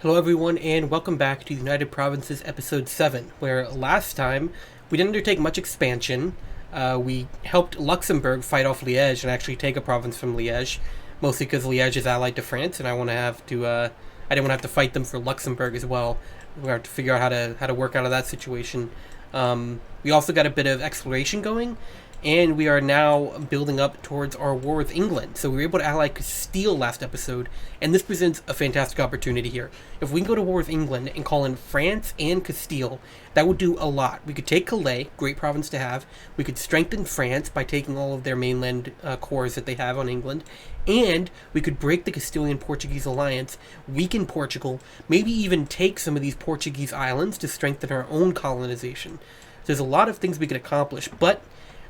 Hello everyone and welcome back to United Provinces episode 7, where last time we didn't undertake much expansion. We helped Luxembourg fight off Liège and actually take a province from Liège, mostly because Liège is allied to France and I didn't want to have to fight them for Luxembourg as well. We have to figure out how to work out of that situation. We also got a bit of exploration going, and we are now building up towards our war with England. So we were able to ally Castile last episode, and this presents a fantastic opportunity here. If we can go to war with England and call in France and Castile, that would do a lot. We could take Calais, great province to have. We could strengthen France by taking all of their mainland cores that they have on England, and we could break the Castilian-Portuguese alliance, weaken Portugal, maybe even take some of these Portuguese islands to strengthen our own colonization. There's a lot of things we could accomplish, but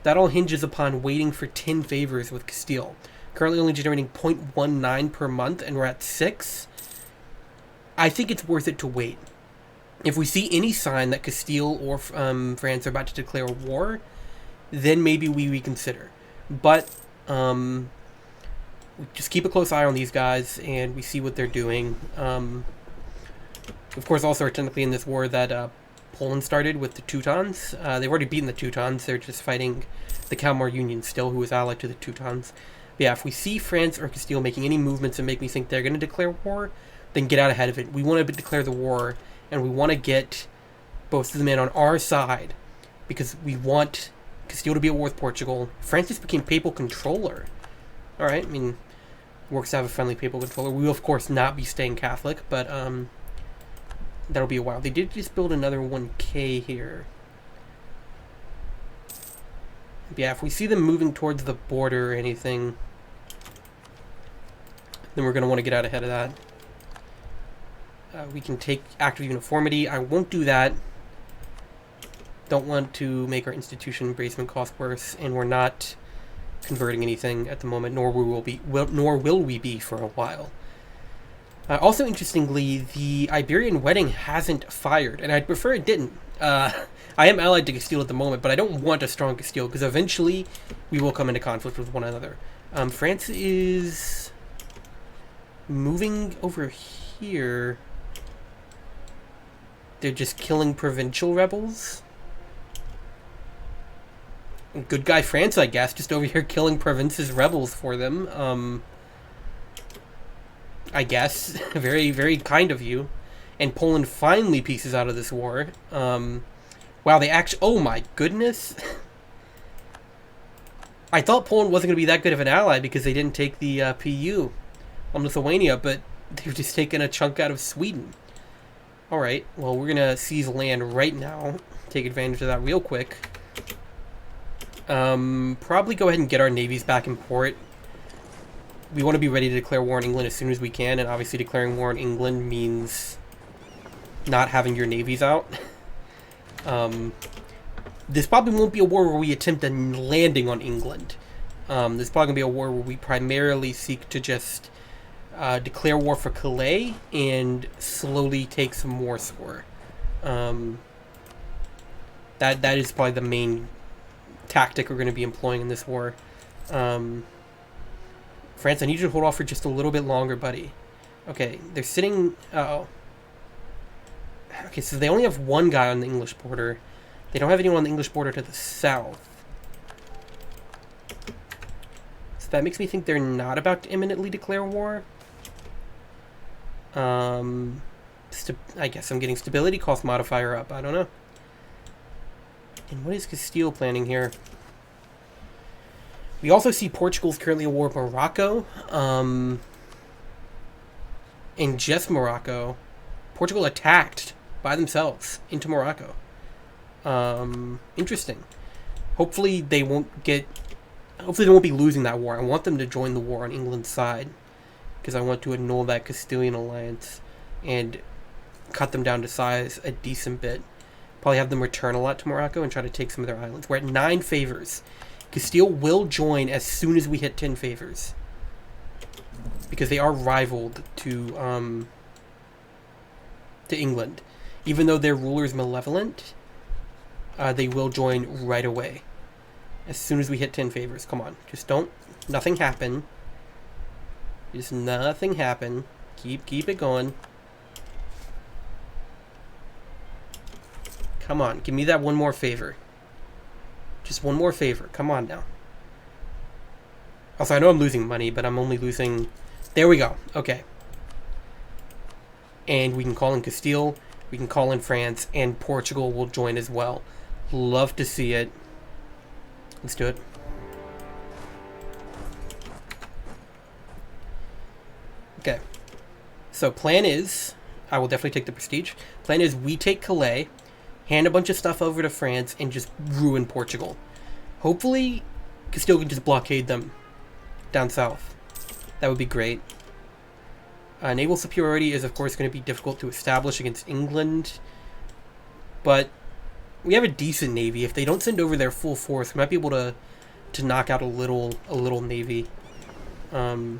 that all hinges upon waiting for 10 favors with Castile. Currently only generating 0.19 per month, and we're at 6. I think it's worth it to wait. If we see any sign that Castile or France are about to declare war, then maybe we reconsider. But we just keep a close eye on these guys, and we see what they're doing. Of course, also are technically in this war that Poland started with the Teutons. They've already beaten the Teutons. They're just fighting the Kalmar Union still, who is allied to the Teutons. But yeah, if we see France or Castile making any movements that make me think they're going to declare war, then get out ahead of it. We want to declare the war, and we want to get both of the men on our side, because we want Castile to be at war with Portugal. France just became papal controller. Alright, I mean, it works to have a friendly papal controller. We will, of course, not be staying Catholic, but that'll be a while. They did just build another 1K here. Yeah, if we see them moving towards the border or anything, then we're going to want to get out ahead of that. We can take active uniformity. I won't do that. Don't want to make our institution bracement cost worse, and we're not converting anything at the moment, nor will we be for a while. Also, interestingly, the Iberian wedding hasn't fired, and I'd prefer it didn't. I am allied to Castile at the moment, but I don't want a strong Castile, because eventually we will come into conflict with one another. France is moving over here. They're just killing provincial rebels. Good guy France, I guess, just over here killing provinces' rebels for them. I guess. Very, very kind of you. And Poland finally pieces out of this war. Wow, they actually... Oh my goodness. I thought Poland wasn't going to be that good of an ally because they didn't take the PU on Lithuania, but they've just taken a chunk out of Sweden. Alright, well, we're going to seize land right now. Take advantage of that real quick. Probably go ahead and get our navies back in port. We want to be ready to declare war on England as soon as we can, and obviously declaring war on England means not having your navies out. This probably won't be a war where we attempt a landing on England. This is probably going to be a war where we primarily seek to just declare war for Calais and slowly take some Warsaw. That is probably the main tactic we're going to be employing in this war. France, I need you to hold off for just a little bit longer, buddy. Okay, they're sitting... Uh-oh. Okay, so they only have one guy on the English border. They don't have anyone on the English border to the south. So that makes me think they're not about to imminently declare war. I guess I'm getting stability cost modifier up. I don't know. And what is Castile planning here? We also see Portugal's currently at war with Morocco. And just Morocco. Portugal attacked by themselves into Morocco. Interesting. Hopefully they won't be losing that war. I want them to join the war on England's side, because I want to annul that Castilian alliance and cut them down to size a decent bit. Probably have them return a lot to Morocco and try to take some of their islands. We're at 9 favors. Castile will join as soon as we hit 10 favors, because they are rivaled to England. Even though their ruler is malevolent, they will join right away as soon as we hit 10 favors. Come on, just nothing happen. Just nothing happen. Keep it going. Come on, give me that one more favor. Just one more favor. Come on now. Also, I know I'm losing money, but I'm only losing... There we go. Okay. And we can call in Castile, we can call in France, and Portugal will join as well. Love to see it. Let's do it. Okay. So plan is, I will definitely take the prestige. Plan is we take Calais, hand a bunch of stuff over to France, and just ruin Portugal. Hopefully, Castile can just blockade them down south. That would be great. Naval superiority is, of course, going to be difficult to establish against England. But we have a decent navy. If they don't send over their full force, we might be able to knock out a little navy. I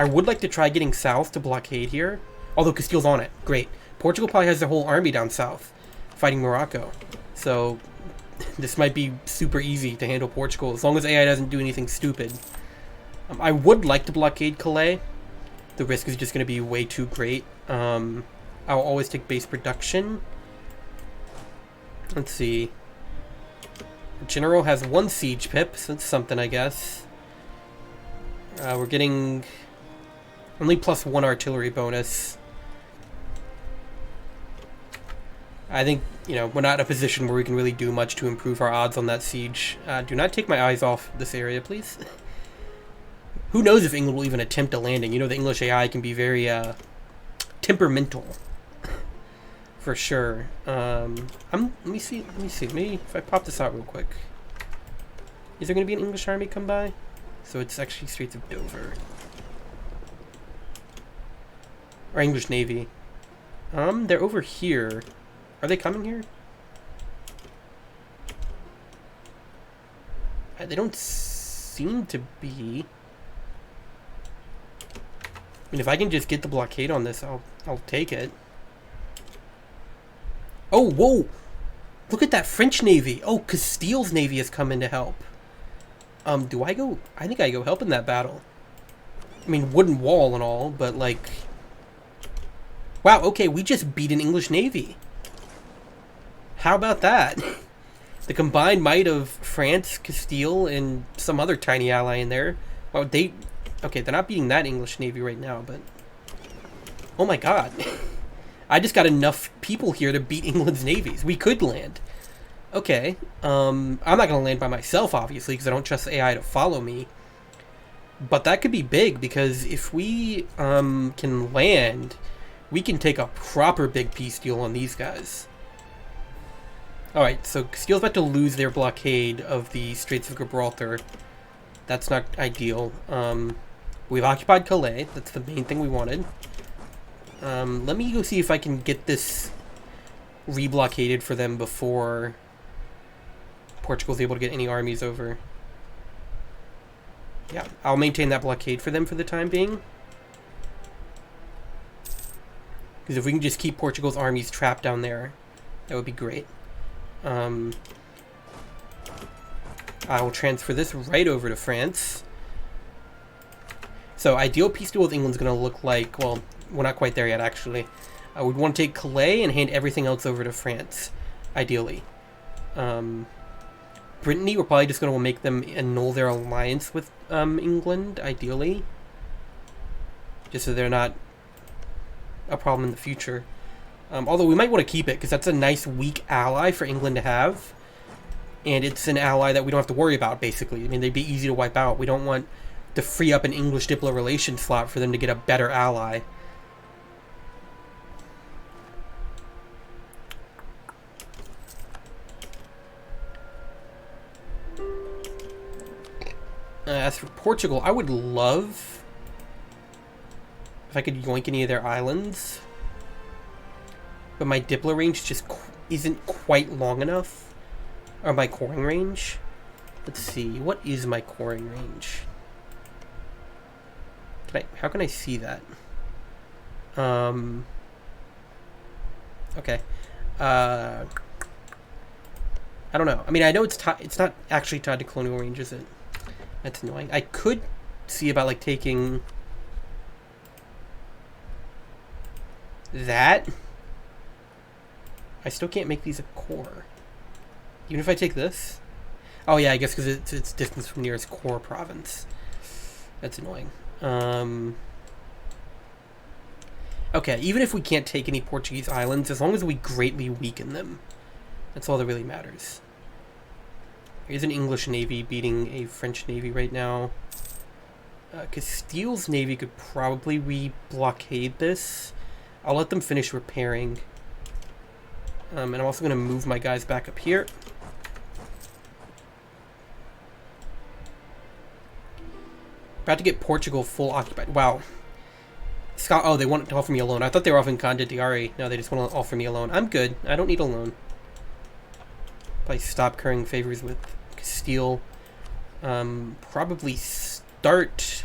would like to try getting south to blockade here. Although Castile's on it. Great. Portugal probably has their whole army down south fighting Morocco. So this might be super easy to handle Portugal as long as AI doesn't do anything stupid. I would like to blockade Calais. The risk is just going to be way too great. I'll always take base production. Let's see. General has 1 siege pip, so that's something, I guess. We're getting only +1 artillery bonus. I think, you know, we're not in a position where we can really do much to improve our odds on that siege. Do not take my eyes off this area, please. Who knows if England will even attempt a landing. You know, the English AI can be very temperamental. For sure. Let me see. Maybe if I pop this out real quick. Is there going to be an English army come by? So it's actually Straits of Dover. Or English Navy. They're over here. Are they coming here? They don't seem to be. I mean, if I can just get the blockade on this, I'll take it. Oh, whoa! Look at that French Navy! Oh, Castile's Navy has come in to help. Do I go? I think I go help in that battle. I mean, wooden wall and all, but like... Wow, okay, we just beat an English Navy. How about that? The combined might of France, Castile, and some other tiny ally in there. Wow, they... Okay, they're not beating that English Navy right now, but... Oh my god. I just got enough people here to beat England's navies. We could land. Okay. I'm not going to land by myself, obviously, because I don't trust the AI to follow me. But that could be big, because if we can land, we can take a proper big peace deal on these guys. Alright, so Castile's about to lose their blockade of the Straits of Gibraltar. That's not ideal. We've occupied Calais. That's the main thing we wanted. Let me go see if I can get this reblockaded for them before Portugal's able to get any armies over. Yeah, I'll maintain that blockade for them for the time being. Because if we can just keep Portugal's armies trapped down there, that would be great. I will transfer this right over to France. So, ideal peace deal with England's going to look like, well, we're not quite there yet, actually. We'd want to take Calais and hand everything else over to France, ideally. Brittany, we're probably just going to make them annul their alliance with England, ideally. Just so they're not a problem in the future. Although we might want to keep it, because that's a nice weak ally for England to have. And it's an ally that we don't have to worry about, basically. I mean, they'd be easy to wipe out. We don't want to free up an English diplo relations slot for them to get a better ally. As for Portugal, I would love if I could yoink any of their islands. But my diplo range just isn't quite long enough. Or my coring range. Let's see, what is my coring range? How can I see that? Okay. I don't know. I mean, I know it's not actually tied to colonial range, is it? That's annoying. I could see about, like, taking that. I still can't make these a core. Even if I take this? Oh yeah, I guess because it's distance from nearest core province. That's annoying. Okay, even if we can't take any Portuguese islands, as long as we greatly weaken them, that's all that really matters. Here's an English navy beating a French navy right now. Castile's navy could probably re-blockade this. I'll let them finish repairing. And I'm also going to move my guys back up here. About to get Portugal full occupied. Wow. Oh, they want to offer me a loan. I thought they were offering Conde Diari. No, they just want to offer me a loan. I'm good. I don't need a loan. Probably stop currying favors with Castile. Probably start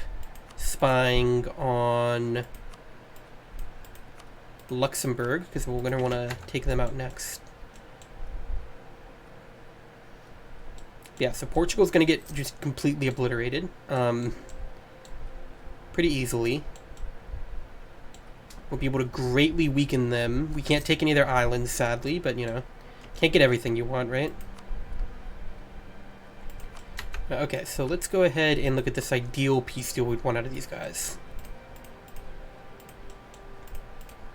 spying on Luxembourg, because we're going to want to take them out next. Yeah, so Portugal's going to get just completely obliterated. Pretty easily. We'll be able to greatly weaken them. We can't take any of their islands, sadly, but, you know, can't get everything you want, right? Okay, so let's go ahead and look at this ideal peace deal we'd want out of these guys.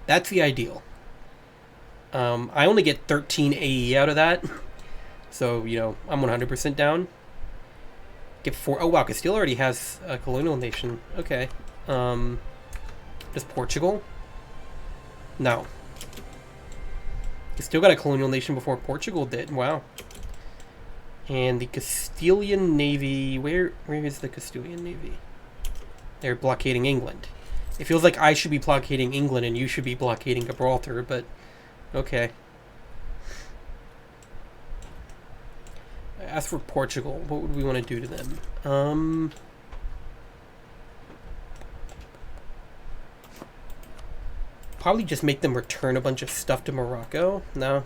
That's the ideal. I only get 13 AE out of that. So, you know, I'm 100% down. Get 4. Oh, wow, Castile already has a colonial nation. Okay. Does Portugal? No. Castile got a colonial nation before Portugal did. Wow. And the Castilian Navy... Where is the Castilian Navy? They're blockading England. It feels like I should be blockading England and you should be blockading Gibraltar, but... Okay. As for Portugal, what would we want to do to them? Probably just make them return a bunch of stuff to Morocco. No.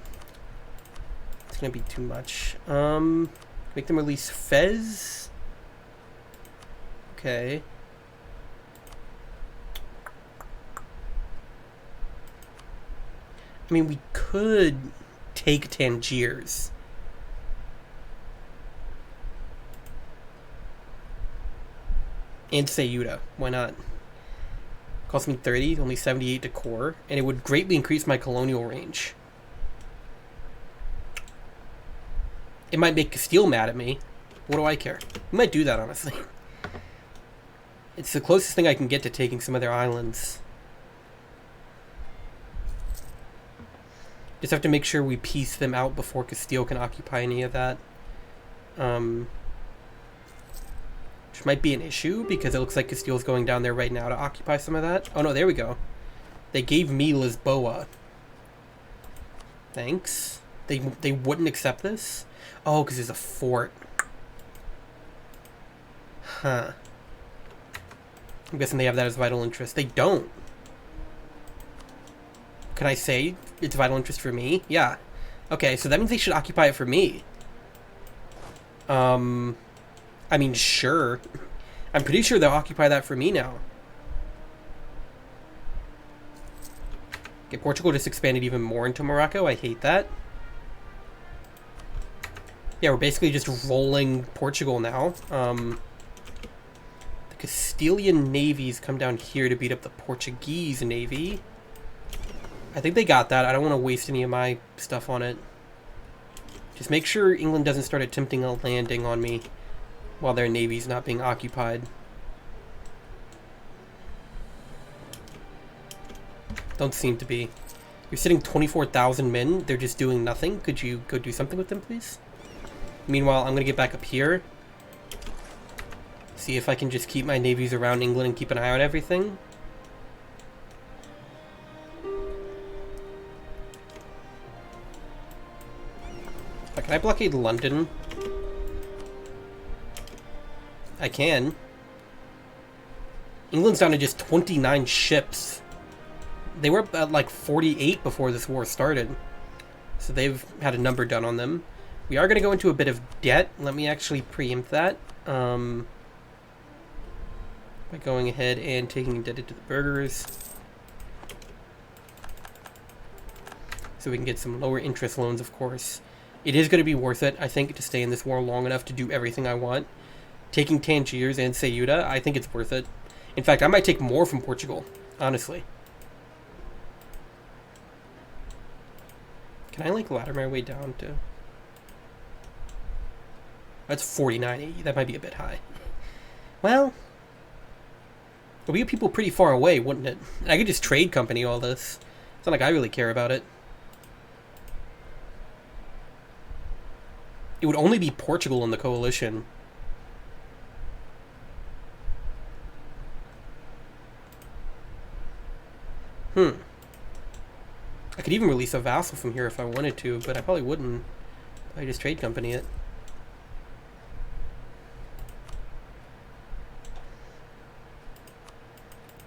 It's going to be too much. Make them release Fez. Okay. I mean, we could take Tangiers. And Ceuta. Why not? Cost me 30, only 78 to core, and it would greatly increase my colonial range. It might make Castile mad at me. What do I care? We might do that, honestly. It's the closest thing I can get to taking some of their islands. Just have to make sure we piece them out before Castile can occupy any of that. Which might be an issue, because it looks like Castile's going down there right now to occupy some of that. Oh no, there we go. They gave me Lisboa. Thanks. They wouldn't accept this? Oh, because there's a fort. Huh. I'm guessing they have that as vital interest. They don't. Can I say it's vital interest for me? Yeah. Okay, so that means they should occupy it for me. I mean, sure. I'm pretty sure they'll occupy that for me now. Okay, Portugal just expanded even more into Morocco. I hate that. Yeah, we're basically just rolling Portugal now. The Castilian navies come down here to beat up the Portuguese navy. I think they got that. I don't want to waste any of my stuff on it. Just make sure England doesn't start attempting a landing on me while their navy's not being occupied. Don't seem to be. You're sitting 24,000 men. They're just doing nothing. Could you go do something with them, please? Meanwhile, I'm going to get back up here. See if I can just keep my navies around England and keep an eye on everything. Can I blockade London? I can. England's down to just 29 ships. They were at like 48 before this war started. So they've had a number done on them. We are going to go into a bit of debt. Let me actually preempt that. By going ahead and taking indebted to the burghers. so we can get some lower interest loans, of course. It is going to be worth it, I think, to stay in this war long enough to do everything I want. Taking Tangiers and Ceuta, I think it's worth it. In fact, I might take more from Portugal, honestly. Can I, like, ladder my way down to... That's 49.80. That might be a bit high. Well... It'll be people pretty far away, wouldn't it? I could just trade company all this. It's not like I really care about it. It would only be Portugal in the coalition. I could even release a vassal from here if I wanted to, but I probably wouldn't. I just trade company it.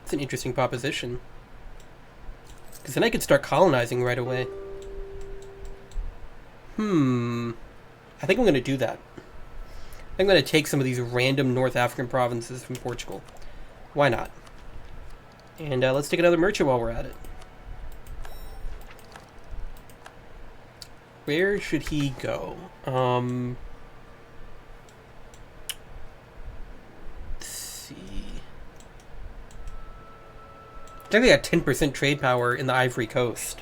It's an interesting proposition. Because then I could start colonizing right away. I think I'm going to do that. I'm going to take some of these random North African provinces from Portugal. Why not? And let's take another merchant while we're at it. Where should he go? Let's see. Technically, I got 10% trade power in the Ivory Coast,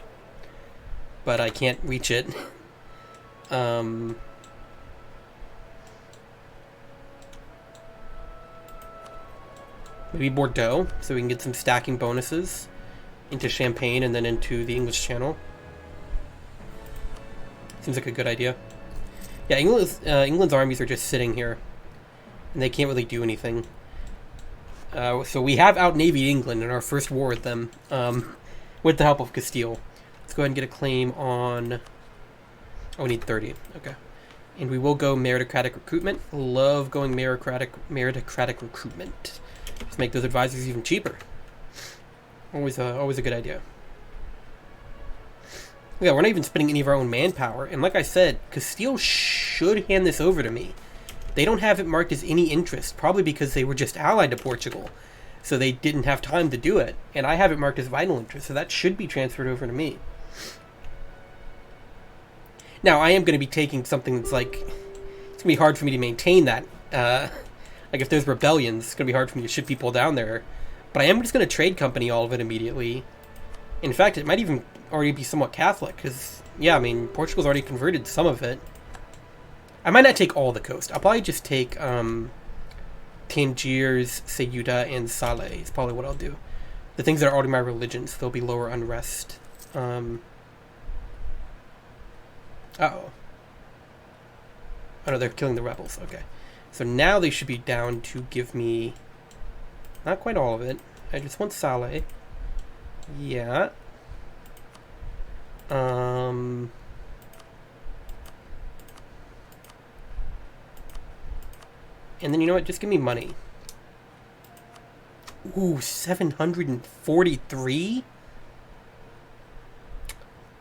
but I can't reach it. Maybe Bordeaux, so we can get some stacking bonuses into Champagne and then into the English Channel. Seems like a good idea. Yeah, England's armies are just sitting here, and they can't really do anything. So we have out-navied England in our first war with them, with the help of Castile. Let's go ahead and get a claim on... Oh, we need 30. Okay. And we will go meritocratic recruitment. Love going meritocratic recruitment. Just make those advisors even cheaper. Always a good idea. Yeah, we're not even spending any of our own manpower. And like I said, Castile should hand this over to me. They don't have it marked as any interest, probably because they were just allied to Portugal. So they didn't have time to do it. And I have it marked as vital interest, so that should be transferred over to me. Now, I am going to be taking something that's like... It's going to be hard for me to maintain that. Like, if there's rebellions, it's going to be hard for me to ship people down there. But I am just going to trade company all of it immediately. In fact, it might even already be somewhat Catholic, because, yeah, I mean, Portugal's already converted some of it. I might not take all the coast. I'll probably just take Tangiers, Ceuta, and Calais is probably what I'll do. The things that are already my religion, so there'll be lower unrest. Uh-oh. Oh no, they're killing the rebels. Okay. So now they should be down to give me... Not quite all of it. I just want Calais. Yeah. And then, you know what? Just give me money. Ooh, 743?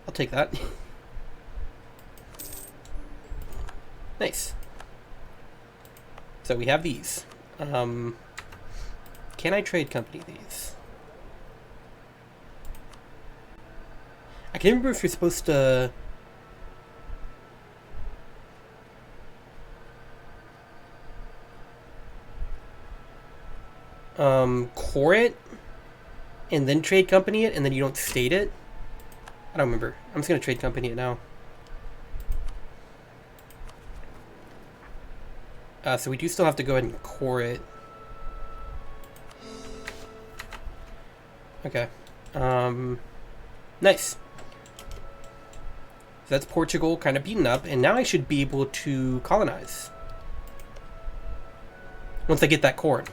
I'll take that. Nice. So we have these. Can I trade company these? I can't remember if you're supposed to... core it and then trade company it and then you don't state it. I don't remember. I'm just gonna trade company it now. So we do still have to go ahead and core it. Okay. Nice. So that's Portugal kind of beaten up, and now I should be able to colonize. Once I get that core.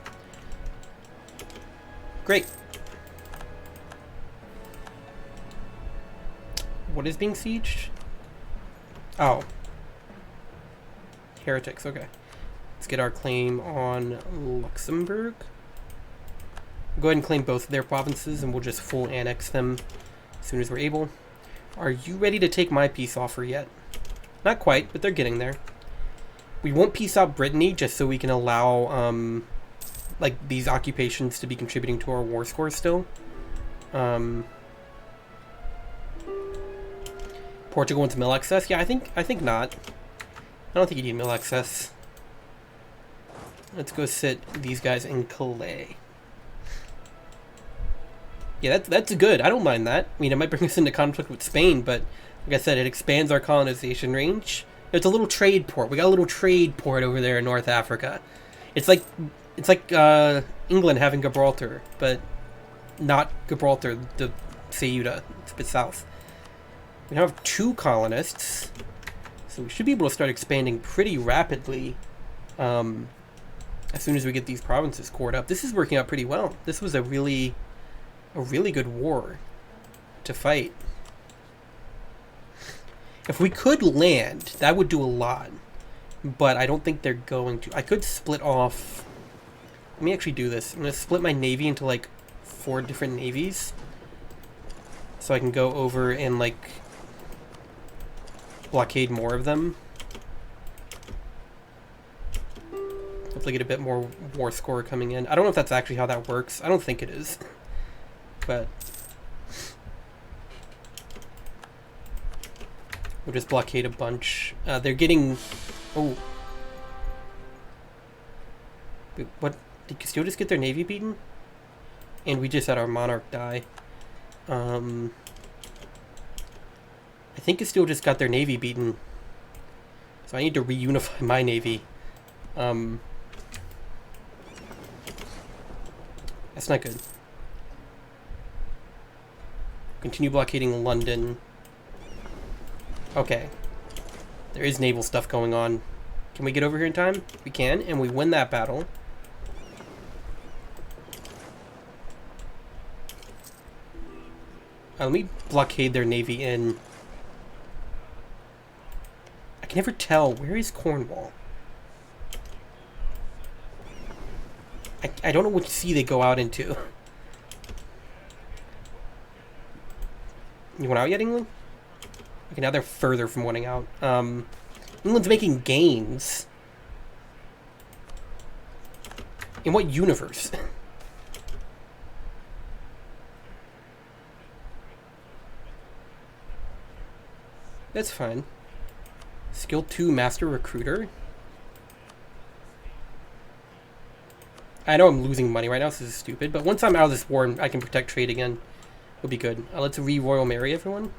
Great. What is being sieged? Oh. Heretics, okay. Let's get our claim on Luxembourg. Go ahead and claim both of their provinces, and we'll just full annex them as soon as we're able. Are you ready to take my peace offer yet? Not quite, but they're getting there. We won't peace out Brittany just so we can allow like these occupations to be contributing to our war score still. Portugal wants mill access? Yeah, I think not. I don't think you need mill access. Let's go sit these guys in Calais. Yeah, that's good. I don't mind that. I mean, it might bring us into conflict with Spain, but like I said, it expands our colonization range. It's a little trade port. We got a little trade port over there in North Africa. It's like England having Gibraltar, but not Gibraltar, the Ceuta. It's a bit south. We now have 2 colonists, so we should be able to start expanding pretty rapidly as soon as we get these provinces cored up. This is working out pretty well. This was a really good war to fight. If we could land, that would do a lot, but I don't think they're going to. I could split off. Let me actually do this. I'm going to split my navy into like 4 different navies, so I can go over and like blockade more of them. Hopefully get a bit more war score coming in. I don't know if that's actually how that works. I don't think it is, but we'll just blockade a bunch. They're getting... Oh. Wait, what? Did Castile just get their navy beaten? And we just had our monarch die. I think Castile just got their navy beaten. So I need to reunify my navy. That's not good. Continue blockading London. Okay. There is naval stuff going on. Can we get over here in time? We can, and we win that battle. Let me blockade their navy in. I can never tell. Where is Cornwall? I don't know which sea they go out into. You went out yet, England? Okay, now they're further from winning out. England's making gains. In what universe? That's fine. Skill 2 Master Recruiter. I know I'm losing money right now, so this is stupid, but once I'm out of this war and I can protect trade again, it'll be good. Let's re-royal marry everyone.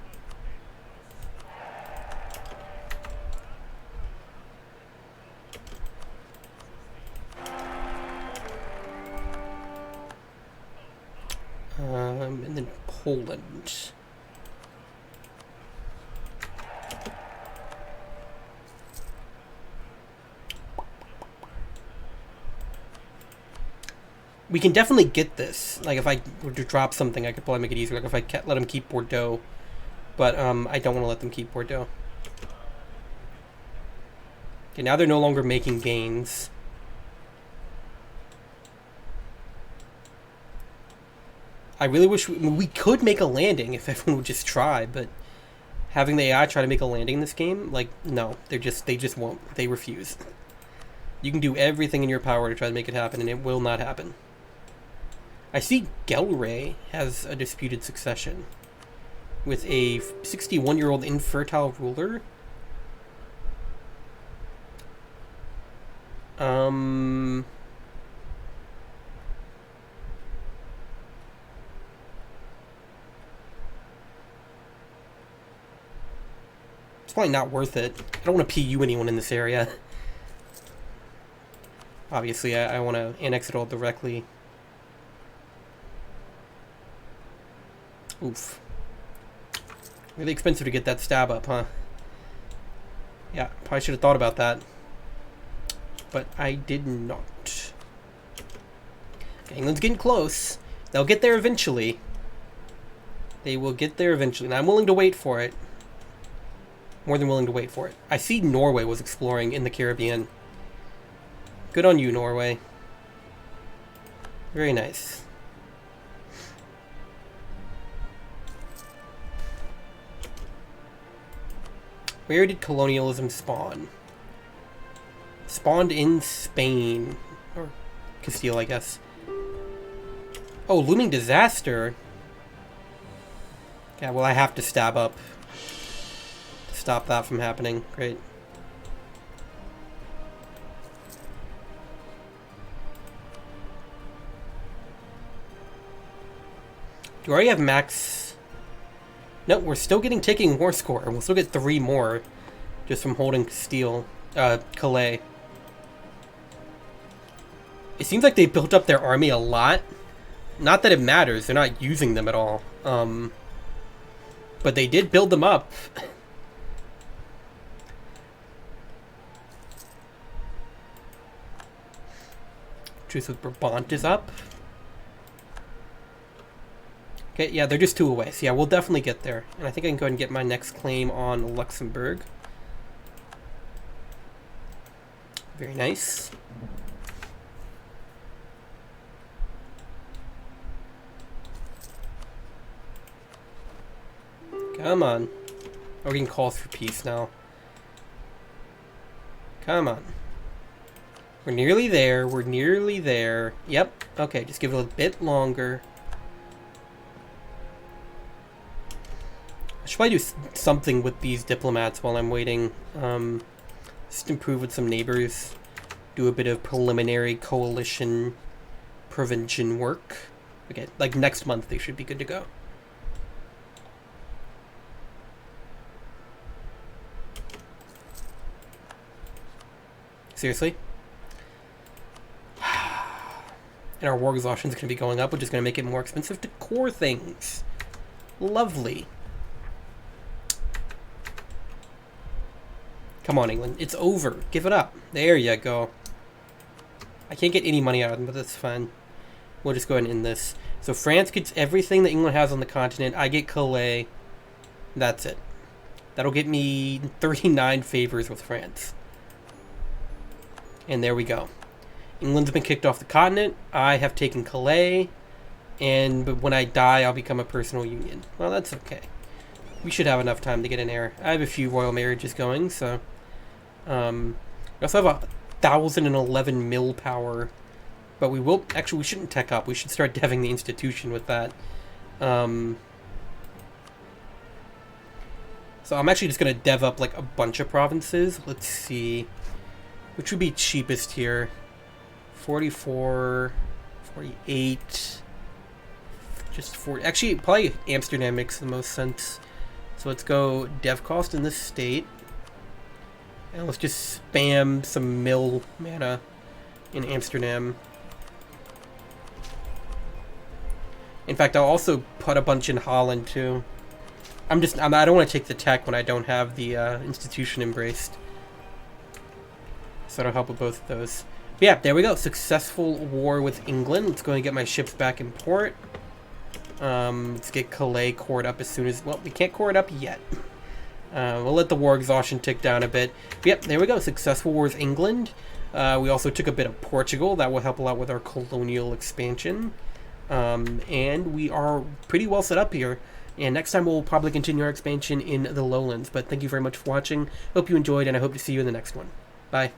And then Poland. We can definitely get this. Like, if I were to drop something, I could probably make it easier. Like, if I let them keep Bordeaux. But, I don't want to let them keep Bordeaux. Okay, now they're no longer making gains. I really wish we could make a landing if everyone would just try, but having the AI try to make a landing in this game, like, no. They just won't. They refuse. You can do everything in your power to try to make it happen, and it will not happen. I see Calais has a disputed succession with a 61-year-old infertile ruler. It's probably not worth it. I don't want to PU anyone in this area. Obviously, I want to annex it all directly. Oof. Really expensive to get that stab up, huh? Yeah, probably should have thought about that. But I did not. Okay, England's getting close. They'll get there eventually. They will get there eventually. And I'm willing to wait for it. More than willing to wait for it. I see Norway was exploring in the Caribbean. Good on you, Norway. Very nice. Where did colonialism spawn? Spawned in Spain. Or Castile, I guess. Oh, looming disaster. Yeah, well, I have to stab up. stop that from happening. Great. Do I already have max? No, we're still getting taking war score, and we'll still get 3 more just from holding steel, Calais. It seems like they built up their army a lot. Not that it matters, they're not using them at all. But they did build them up. Truce with Brabant is up. Okay, yeah, they're just 2 away. So yeah, we'll definitely get there. And I think I can go ahead and get my next claim on Luxembourg. Very nice. Come on. Oh, we can call for peace now. Come on. We're nearly there. We're nearly there. Yep. Okay, just give it a bit longer. I should probably do something with these diplomats while I'm waiting. Just improve with some neighbors. Do a bit of preliminary coalition prevention work. Okay, like next month they should be good to go. Seriously? And our war exhaustion is going to be going up, which is going to make it more expensive to core things. Lovely. Come on, England. It's over. Give it up. There you go. I can't get any money out of them, but that's fine. We'll just go ahead and end this. So France gets everything that England has on the continent. I get Calais. That's it. That'll get me 39 favors with France. And there we go. England's been kicked off the continent. I have taken Calais. And when I die, I'll become a personal union. Well, that's okay. We should have enough time to get an heir. I have a few royal marriages going, so... we also have 1,011 mil power. But we will... Actually, we shouldn't tech up. We should start deving the institution with that. So I'm actually just going to dev up, like, a bunch of provinces. Let's see... Which would be cheapest here? 44, 48, just 40. Actually, probably Amsterdam makes the most sense. So let's go dev cost in this state. And let's just spam some mill mana in Amsterdam. In fact, I'll also put a bunch in Holland too. I don't want to take the tech when I don't have the institution embraced. So it'll help with both of those. But yeah, there we go. Successful war with England. Let's go and get my ships back in port. Let's get Calais cored up as soon as... Well, we can't core it up yet. We'll let the war exhaustion tick down a bit. But yep, there we go. Successful war with England. We also took a bit of Portugal. That will help a lot with our colonial expansion. And we are pretty well set up here. And next time we'll probably continue our expansion in the lowlands. But thank you very much for watching. Hope you enjoyed, and I hope to see you in the next one. Bye.